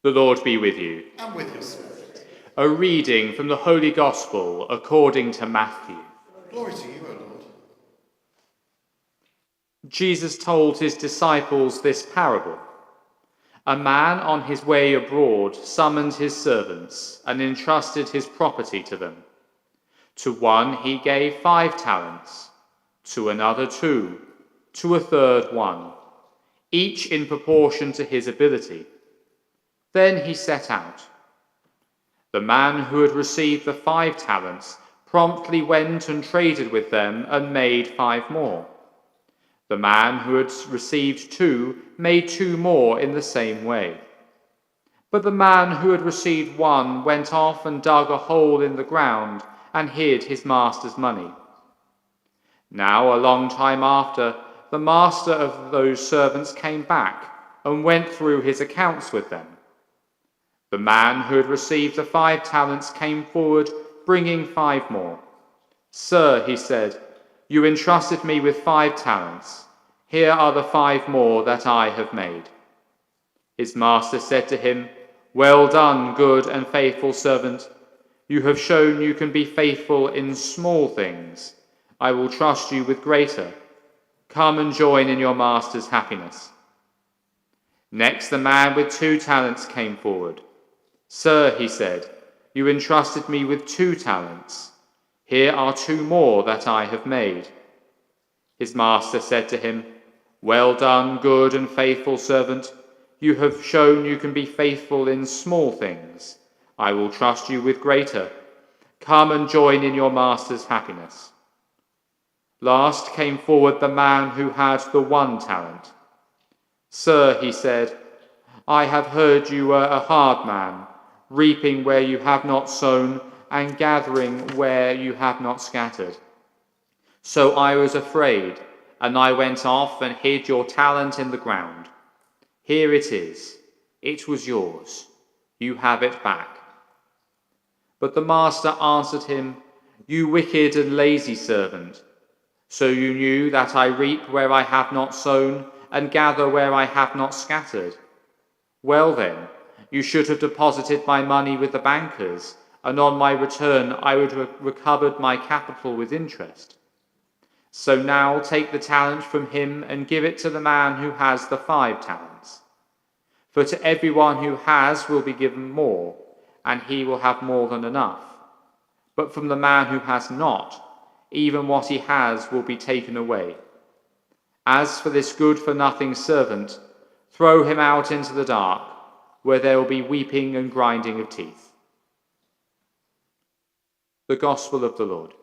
The Lord be with you. And with your spirit. A reading from the Holy Gospel according to Matthew. Glory to you, O Lord. Jesus told his disciples this parable. A man on his way abroad summoned his servants and entrusted his property to them. To one he gave 5 talents, to another 2, to a third 1, each in proportion to his ability. Then he set out. The man who had received the 5 talents promptly went and traded with them and made 5 more. The man who had received 2 made 2 more in the same way. But the man who had received 1 went off and dug a hole in the ground and hid his master's money. Now, a long time after, the master of those servants came back and went through his accounts with them. The man who had received the 5 talents came forward, bringing 5 more. "Sir," he said, "you entrusted me with 5 talents. Here are the 5 more that I have made." His master said to him, "Well done, good and faithful servant. You have shown you can be faithful in small things. I will trust you with greater. Come and join in your master's happiness." Next, the man with 2 talents came forward. "Sir," he said, "you entrusted me with 2 talents. Here are 2 more that I have made." His master said to him, "Well done, good and faithful servant. You have shown you can be faithful in small things. I will trust you with greater. Come and join in your master's happiness." Last came forward the man who had the 1 talent. "Sir," he said, "I have heard you were a hard man, reaping where you have not sown and gathering where you have not scattered. So I was afraid, and I went off and hid your talent in the ground. Here it is. It was yours. You have it back." But the master answered him, "You wicked and lazy servant. So you knew that I reap where I have not sown and gather where I have not scattered. Well then, you should have deposited my money with the bankers, and on my return I would have recovered my capital with interest. So now take the talent from him and give it to the man who has the 5 talents. For to everyone who has will be given more, and he will have more than enough. But from the man who has not, even what he has will be taken away. As for this good-for-nothing servant, throw him out into the dark, where there will be weeping and grinding of teeth." The Gospel of the Lord.